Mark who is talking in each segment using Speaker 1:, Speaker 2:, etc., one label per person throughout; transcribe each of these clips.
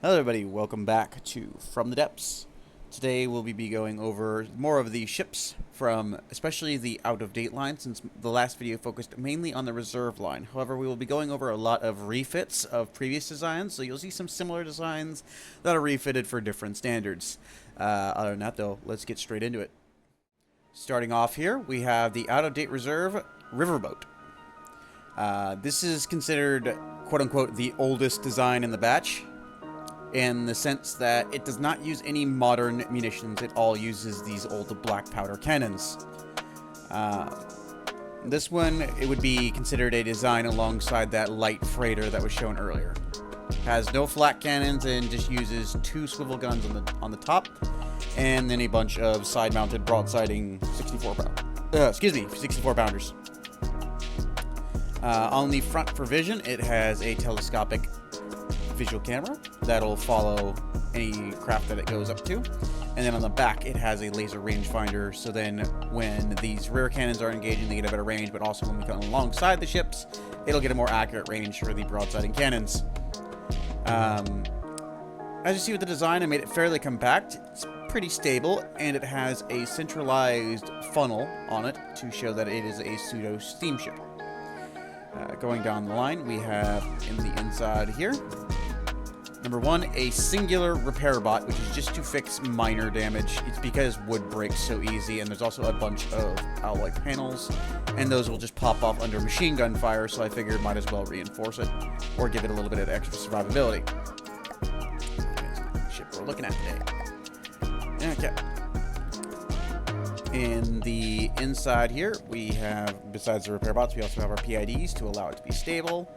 Speaker 1: Hello everybody, welcome back to From the Depths. Today we'll be going over more of the ships from especially the out-of-date line, since the last video focused mainly on the reserve line. However, we will be going over a lot of refits of previous designs, so you'll see some similar designs that are refitted for different standards. Other than that though, let's get straight into it. Starting off here, we have the out-of-date reserve riverboat. This is considered quote-unquote the oldest design in the batch, in the sense that it does not use any modern munitions. It all uses these old black powder cannons. This one, it would be considered a design alongside that light freighter that was shown earlier. Has no flat cannons and just uses 2 swivel guns on the top, and then a bunch of side-mounted broadsiding 64 pounders. On the front for vision, it has a telescopic visual camera that'll follow any craft that it goes up to, and then on the back it has a laser rangefinder, so then when these rear cannons are engaging they get a better range, but also when we come alongside the ships it'll get a more accurate range for the broadsiding cannons. As you see with the design, I made it fairly compact. It's pretty stable, and it has a centralized funnel on it to show that it is a pseudo steamship. Going down the line, we have in the inside here, number 1, a singular repair bot, which is just to fix minor damage. It's because wood breaks so easy, and there's also a bunch of alloy panels, and those will just pop off under machine gun fire, so I figured might as well reinforce it, or give it a little bit of extra survivability. Ship we're looking at today. Okay. In the inside here, we have, besides the repair bots, we also have our PIDs to allow it to be stable.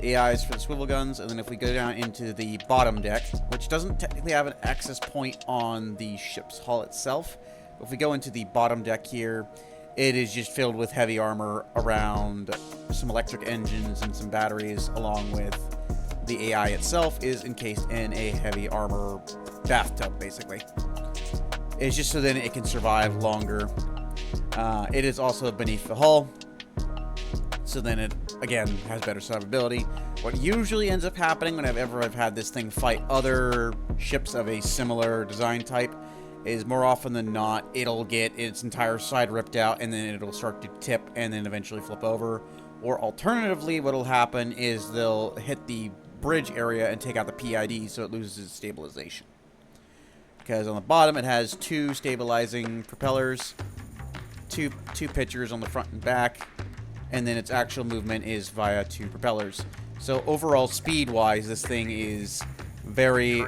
Speaker 1: AIs for the swivel guns, and then if we go down into the bottom deck, which doesn't technically have an access point on the ship's hull itself, but if we go into the bottom deck here, it is just filled with heavy armor around some electric engines and some batteries, along with the AI itself is encased in a heavy armor bathtub, basically. It's just so then it can survive longer. It is also beneath the hull, so then it, again, has better survivability. What usually ends up happening whenever I've had this thing fight other ships of a similar design type is, more often than not, it'll get its entire side ripped out, and then it'll start to tip and then eventually flip over. Or alternatively, what'll happen is they'll hit the bridge area and take out the PID, so it loses its stabilization. Because on the bottom it has 2 stabilizing propellers, two pitchers on the front and back, and then its actual movement is via 2 propellers. So overall speed-wise, this thing is very,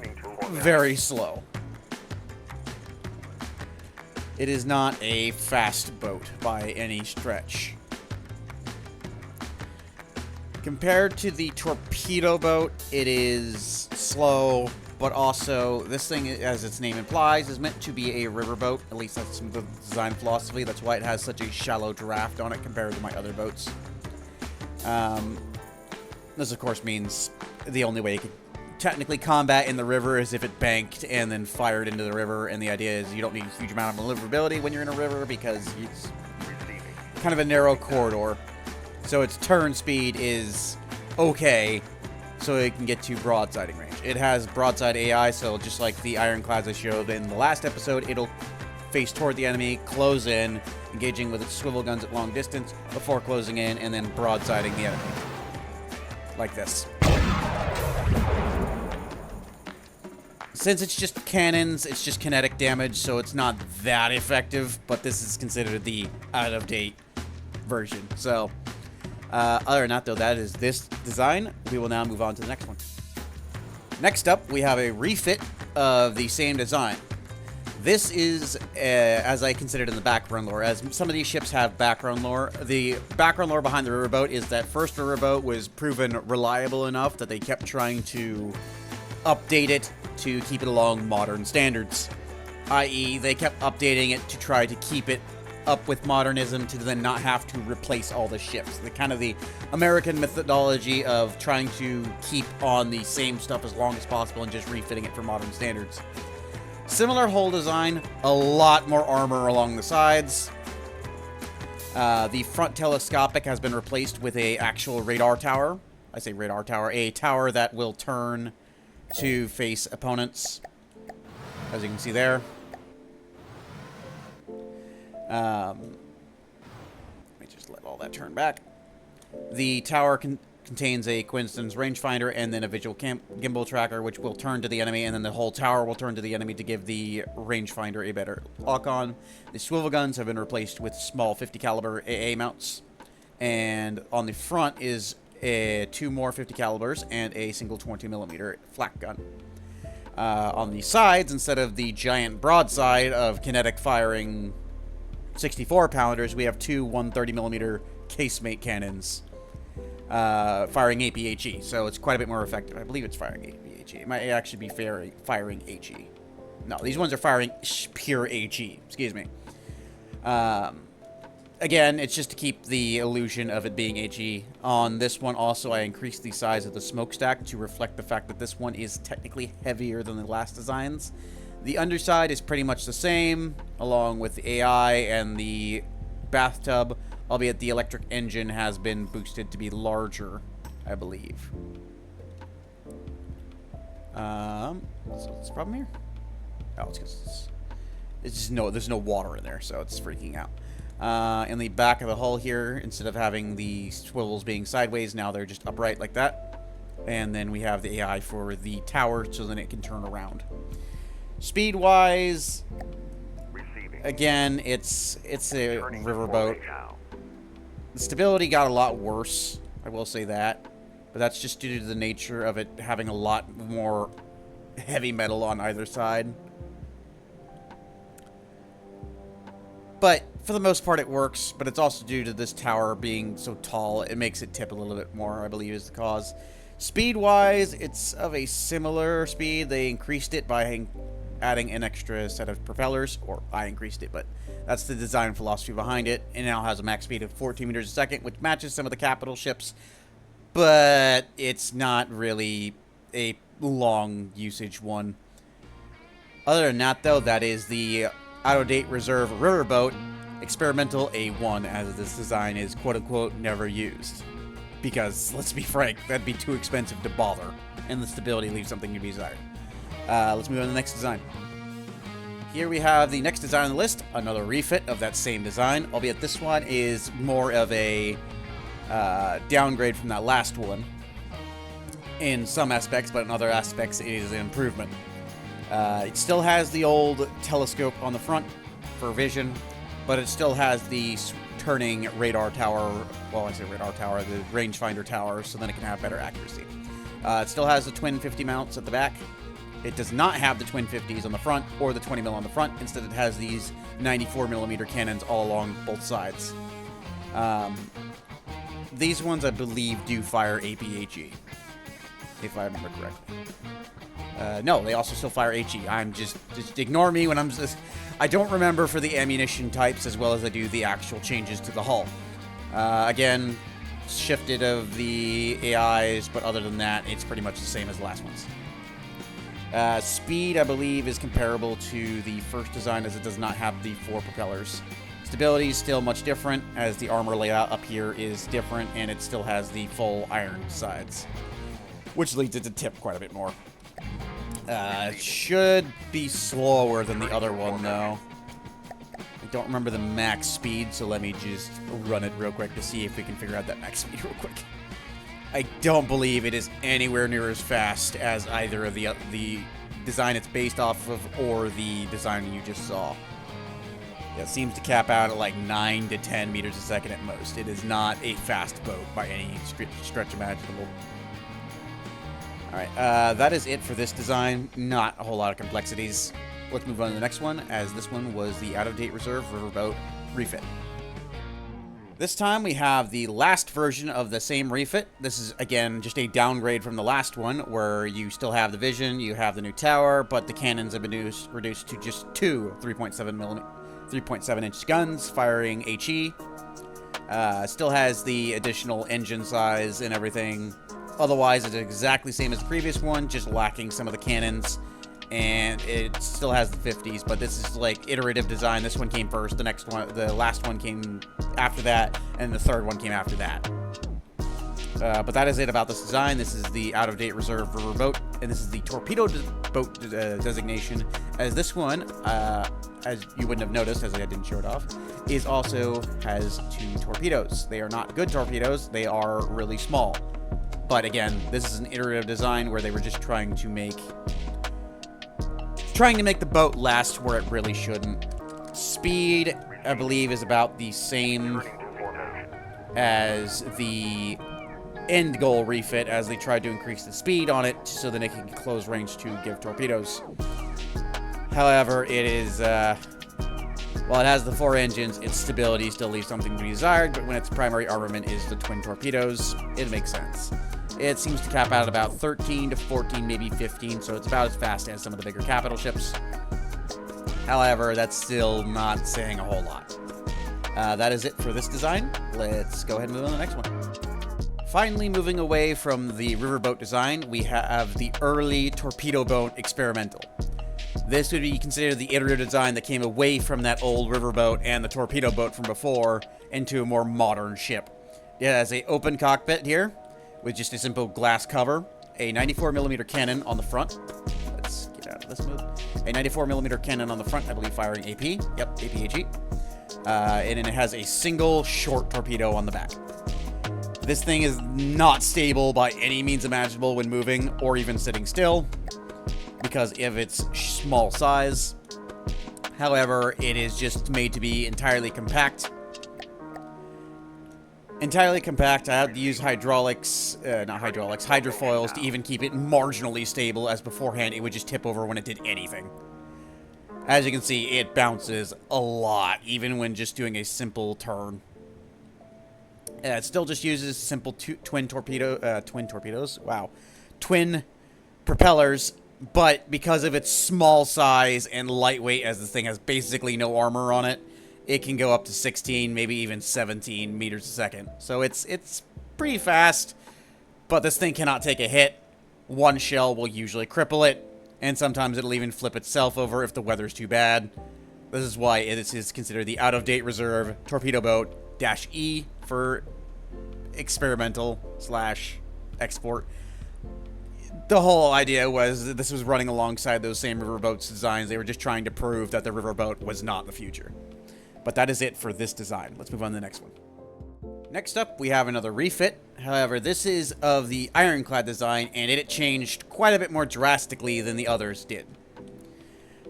Speaker 1: very slow. It is not a fast boat by any stretch. Compared to the torpedo boat, it is slow, but also this thing, as its name implies, is meant to be a riverboat. At least that's the design philosophy. That's why it has such a shallow draft on it compared to my other boats. This, of course, means the only way you could technically combat in the river is if it banked and then fired into the river. And the idea is you don't need a huge amount of maneuverability when you're in a river because it's kind of a narrow corridor. So its turn speed is okay, so it can get to broadsiding range. It has broadside AI, so just like the ironclads I showed in the last episode, it'll face toward the enemy, close in, engaging with its swivel guns at long distance before closing in, and then broadsiding the enemy. Like this. Since it's just cannons, it's just kinetic damage, so it's not that effective, but this is considered the out-of-date version. So, other than that, though, that is this design. We will now move on to the next one. Next up, we have a refit of the same design. This is, as I considered in the background lore, as some of these ships have background lore. The background lore behind the riverboat is that first riverboat was proven reliable enough that they kept trying to update it to keep it along modern standards. I.e., they kept updating it to try to keep it up with modernism to then not have to replace all the ships. The kind of the American methodology of trying to keep on the same stuff as long as possible and just refitting it for modern standards. Similar hull design, a lot more armor along the sides. The front telescopic has been replaced with a actual radar tower. I say radar tower, a tower that will turn to face opponents, as you can see there. Let me just let all that turn back. The tower contains a coincidence rangefinder and then a visual gimbal tracker, which will turn to the enemy, and then the whole tower will turn to the enemy to give the rangefinder a better lock-on. The swivel guns have been replaced with small 50 caliber AA mounts, and on the front is 2 more 50 calibers and a single 20mm flak gun. On the sides, instead of the giant broadside of kinetic firing 64 pounders, we have 2 130mm casemate cannons firing APHE, so it's quite a bit more effective. I believe it's firing APHE. It might actually be firing HE. No, these ones are firing pure HE. Excuse me. Again, it's just to keep the illusion of it being HE. On this one also, I increased the size of the smokestack to reflect the fact that this one is technically heavier than the last designs. The underside is pretty much the same, along with the AI and the bathtub, albeit the electric engine has been boosted to be larger, I believe. So what's the problem here? Oh, it's because it's just there's no water in there, so it's freaking out. In the back of the hull here, instead of having the swivels being sideways, now they're just upright like that. And then we have the AI for the tower, so then it can turn around. Speed-wise, again, it's a riverboat. The stability got a lot worse, I will say that. But that's just due to the nature of it having a lot more heavy metal on either side. But for the most part, it works. But it's also due to this tower being so tall, it makes it tip a little bit more, I believe, is the cause. Speed-wise, it's of a similar speed. They increased it by adding an extra set of propellers, or I increased it, but that's the design philosophy behind it. It now has a max speed of 14 meters a second, which matches some of the capital ships, but it's not really a long usage one. Other than that, though, that is the out-of-date reserve riverboat experimental A1, as this design is quote-unquote never used. Because, let's be frank, that'd be too expensive to bother, and the stability leaves something to be desired. Let's move on to the next design. Here we have the next design on the list, another refit of that same design, albeit this one is more of a downgrade from that last one in some aspects, but in other aspects it is an improvement. It still has the old telescope on the front for vision, but it still has the turning radar tower, well, I say radar tower, the rangefinder tower, so then it can have better accuracy. It still has the twin 50 mounts at the back. It does not have the twin 50s on the front or the 20mm on the front. Instead, it has these 94mm cannons all along both sides. These ones, I believe, do fire APHE, if I remember correctly. No, they also still fire HE. I'm just ignore me when I'm just... I don't remember for the ammunition types as well as I do the actual changes to the hull. Again, shifted of the AIs, but other than that, it's pretty much the same as the last ones. Speed, I believe, is comparable to the first design, as it does not have the 4 propellers. Stability is still much different, as the armor layout up here is different, and it still has the full iron sides, which leads it to tip quite a bit more. Should be slower than the other one, though. I don't remember the max speed, so let me just run it real quick to see if we can figure out that max speed real quick. I don't believe it is anywhere near as fast as either of the design it's based off of or the design you just saw. Yeah, it seems to cap out at like 9 to 10 meters a second at most. It is not a fast boat by any stretch imaginable. Alright, that is it for this design. Not a whole lot of complexities. Let's move on to the next one, as this one was the out-of-date reserve riverboat refit. This time we have the last version of the same refit. This is, again, just a downgrade from the last one, where you still have the vision, you have the new tower, but the cannons have been reduced to just 2 3.7-inch guns firing HE. Still has the additional engine size and everything. Otherwise, it's exactly the same as the previous one, just lacking some of the cannons. And it still has the 50s, but this is like iterative design. This one came first, the last one came after that, and the third one came after that. But that is it about this design. This is the out-of-date reserve riverboat, and this is the torpedo boat designation, as this one, as you wouldn't have noticed, as I didn't show it off, also has 2 torpedoes. They are not good torpedoes. They are really small. But again, this is an iterative design where they were just trying to make the boat last where it really shouldn't. Speed, I believe, is about the same as the end goal refit, as they tried to increase the speed on it so that it can close range to give torpedoes. However, it is, while it has the 4 engines, its stability still leaves something to be desired, but when its primary armament is the twin torpedoes, it makes sense. It seems to cap out at about 13 to 14, maybe 15, so it's about as fast as some of the bigger capital ships. However, that's still not saying a whole lot. That is it for this design. Let's go ahead and move on to the next one. Finally, moving away from the riverboat design, we have the early torpedo boat experimental. This would be considered the iterative design that came away from that old riverboat and the torpedo boat from before into a more modern ship. It has an open cockpit here with just a simple glass cover, a 94mm cannon on the front. Let's get out of this mode. A 94mm cannon on the front, I believe firing AP. Yep, APHE. And it has a single short torpedo on the back. This thing is not stable by any means imaginable when moving or even sitting still because of its small size. However, it is just made to be entirely compact. I had to use hydrofoils to even keep it marginally stable, as beforehand it would just tip over when it did anything. As you can see, it bounces a lot, even when just doing a simple turn. It still just uses simple twin propellers, but because of its small size and lightweight, as this thing has basically no armor on it, it can go up to 16, maybe even 17 meters a second. So it's pretty fast, but this thing cannot take a hit. One shell will usually cripple it, and sometimes it'll even flip itself over if the weather's too bad. This is why it is considered the out-of-date reserve torpedo boat -E for experimental / export. The whole idea was that this was running alongside those same riverboats designs. They were just trying to prove that the riverboat was not the future. But that is it for this design. Let's move on to the next one. Next up, we have another refit. However, this is of the ironclad design, and it changed quite a bit more drastically than the others did.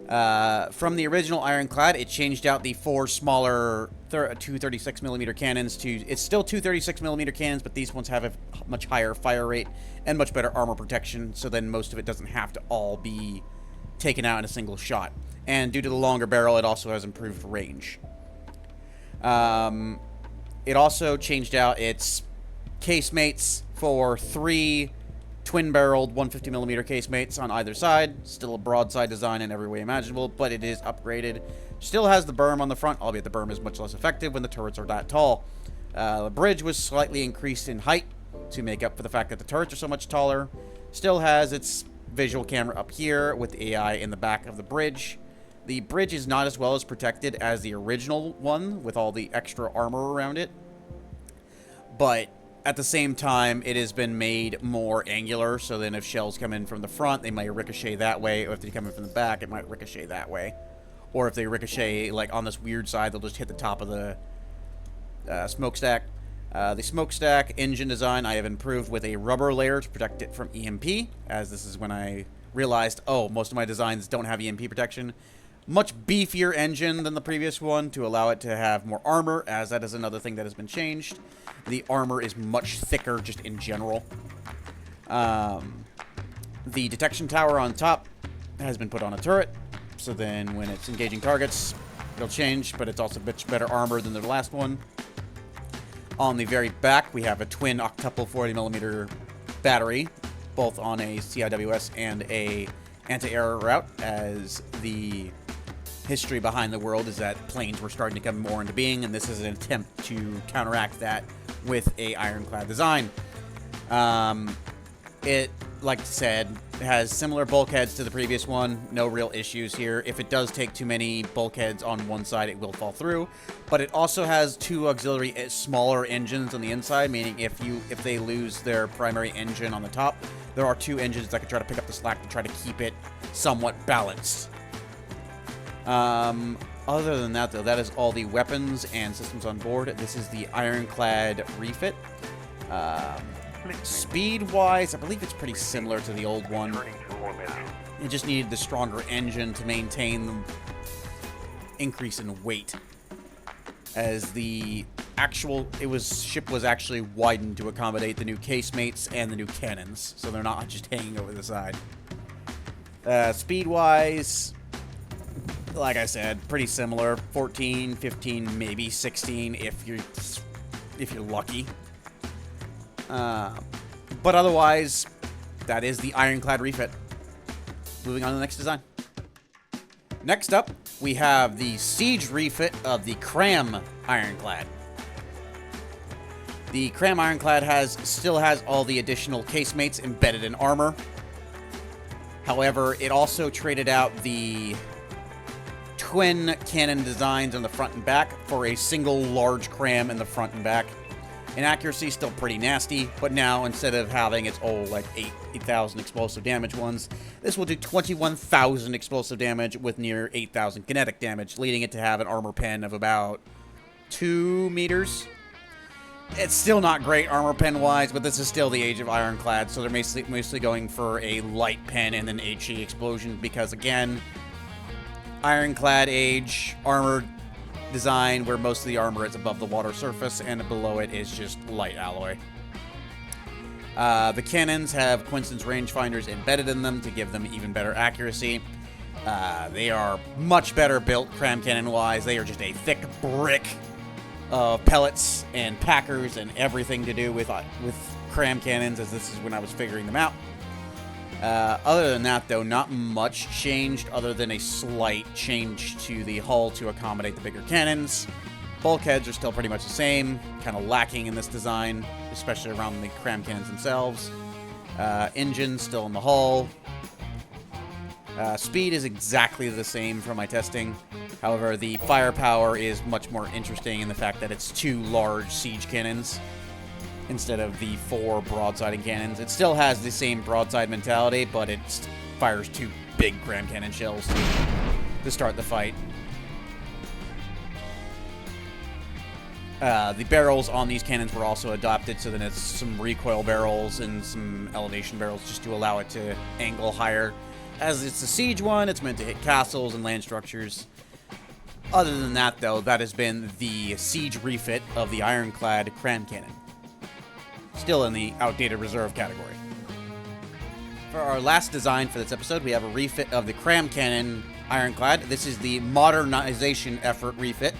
Speaker 1: From the original ironclad, it changed out the 4 smaller 236mm cannons to... It's still 236mm cannons, but these ones have a much higher fire rate and much better armor protection, so then most of it doesn't have to all be taken out in a single shot. And due to the longer barrel, it also has improved range. It also changed out its casemates for 3 twin-barreled 150mm casemates on either side. Still a broadside design in every way imaginable, but it is upgraded. Still has the berm on the front, albeit the berm is much less effective when the turrets are that tall. The bridge was slightly increased in height to make up for the fact that the turrets are so much taller. Still has its visual camera up here with the AI in the back of the bridge. The bridge is not as well as protected as the original one with all the extra armor around it. But at the same time, it has been made more angular, so then if shells come in from the front, they might ricochet that way, or if they come in from the back, it might ricochet that way. Or if they ricochet, like, on this weird side, they'll just hit the top of the smokestack. The smokestack engine design I have improved with a rubber layer to protect it from EMP, as this is when I realized, oh, most of my designs don't have EMP protection. Much beefier engine than the previous one to allow it to have more armor, as that is another thing that has been changed. The armor is much thicker just in general. The detection tower on top has been put on a turret, so then when it's engaging targets, it'll change, but it's also much better armor than the last one. On the very back, we have a twin octuple 40mm battery, both on a CIWS and a anti-air route, as the history behind the world is that planes were starting to come more into being, and this is an attempt to counteract that with a ironclad design. It like I said, has similar bulkheads to the previous one. No real issues here. If it does take too many bulkheads on one side, it will fall through. But it also has two auxiliary smaller engines on the inside, meaning if they lose their primary engine on the top, there are two engines that can try to pick up the slack to try to keep it somewhat balanced. Other than that, though, that is all the weapons and systems on board. This is the Ironclad refit. Speed-wise, I believe it's pretty similar to the old one. It just needed the stronger engine to maintain the increase in weight. As the ship was actually widened to accommodate the new casemates and the new cannons, so they're not just hanging over the side. Speed-wise, like I said, pretty similar. 14, 15, maybe 16 if you're lucky. But otherwise, that is the Ironclad refit. Moving on to the next design. Next up, we have the Siege refit of the Cram Ironclad. The Cram Ironclad still has all the additional casemates embedded in armor. However, it also traded out the twin cannon designs on the front and back for a single large cram in the front and back. In accuracy, still pretty nasty, but now instead of having its old like 8,000 explosive damage ones, this will do 21,000 explosive damage with near 8,000 kinetic damage, leading it to have an armor pen of about 2 meters. It's still not great armor pen wise, but this is still the age of Ironclad, so they're mostly going for a light pen and an HE explosion because, again, Ironclad age armor design where most of the armor is above the water surface and below it is just light alloy. The cannons have Quinson's rangefinders embedded in them to give them even better accuracy. They are much better built cram cannon wise. They are just a thick brick of pellets and packers and everything to do with cram cannons, as this is when I was figuring them out. Other than that, though, not much changed other than a slight change to the hull to accommodate the bigger cannons. Bulkheads are still pretty much the same, kind of lacking in this design, especially around the cram cannons themselves. Engine still in the hull. Speed is exactly the same from my testing. However, the firepower is much more interesting in the fact that it's 2 large siege cannons instead of the 4 broadsiding cannons. It still has the same broadside mentality, but it fires 2 big cram cannon shells to start the fight. The barrels on these cannons were also adopted, so then it's some recoil barrels and some elevation barrels just to allow it to angle higher. As it's a siege one, it's meant to hit castles and land structures. Other than that, though, that has been the siege refit of the Ironclad cram cannon. Still in the outdated reserve category. For our last design for this episode, we have a refit of the cram cannon Ironclad. This is the modernization effort refit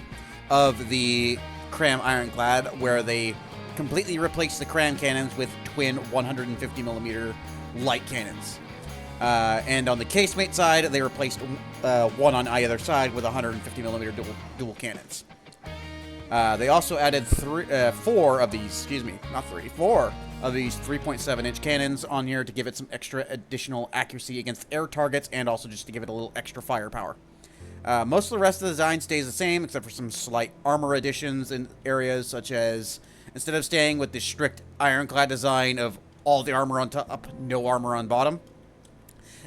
Speaker 1: of the cram Ironclad, where they completely replaced the cram cannons with twin 150mm light cannons. And on the casemate side, they replaced one on either side with 150mm dual cannons. They also added 4 of these 3.7-inch cannons on here to give it some extra additional accuracy against air targets and also just to give it a little extra firepower. Most of the rest of the design stays the same except for some slight armor additions in areas such as, instead of staying with the strict Ironclad design of all the armor on top, no armor on bottom,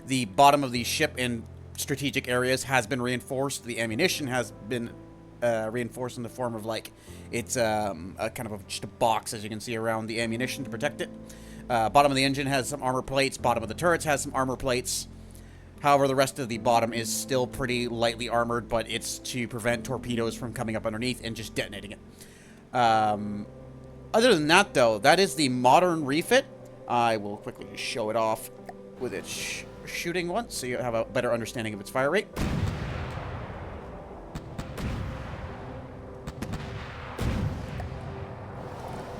Speaker 1: the bottom of the ship in strategic areas has been reinforced. The ammunition has been reinforced in the form of, like, it's a kind of just a box, as you can see, around the ammunition to protect it. Bottom of the engine has some armor plates. Bottom of the turrets has some armor plates. However, the rest of the bottom is still pretty lightly armored, but it's to prevent torpedoes from coming up underneath and just detonating it. Other than that, though, that is the modern refit. I will quickly just show it off with its shooting once, so you have a better understanding of its fire rate.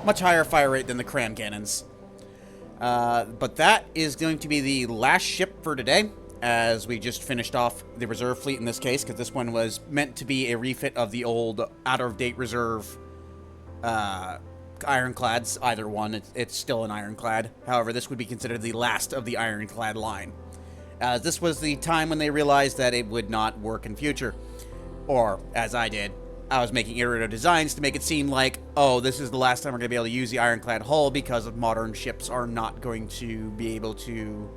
Speaker 1: Much higher fire rate than the cram cannons. But that is going to be the last ship for today, as we just finished off the reserve fleet in this case, because this one was meant to be a refit of the old out-of-date reserve ironclads, either one. It's still an ironclad. However, this would be considered the last of the ironclad line. This was the time when they realized that it would not work in future. Or, as I did, I was making iterative designs to make it seem like, oh, this is the last time we're going to be able to use the ironclad hull because of modern ships are not going to be able to...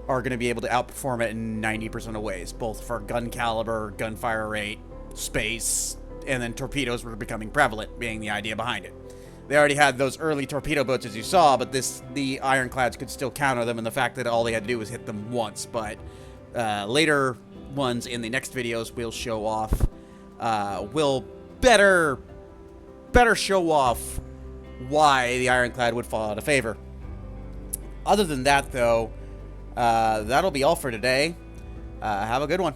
Speaker 1: are going to be able to outperform it in 90% of ways, both for gun caliber, gunfire rate, space, and then torpedoes were becoming prevalent, being the idea behind it. They already had those early torpedo boats, as you saw, but the ironclads could still counter them, and the fact that all they had to do was hit them once. But later ones in the next videos will show off, will better show off why the ironclad would fall out of favor. Other than that, though, that'll be all for today. Have a good one.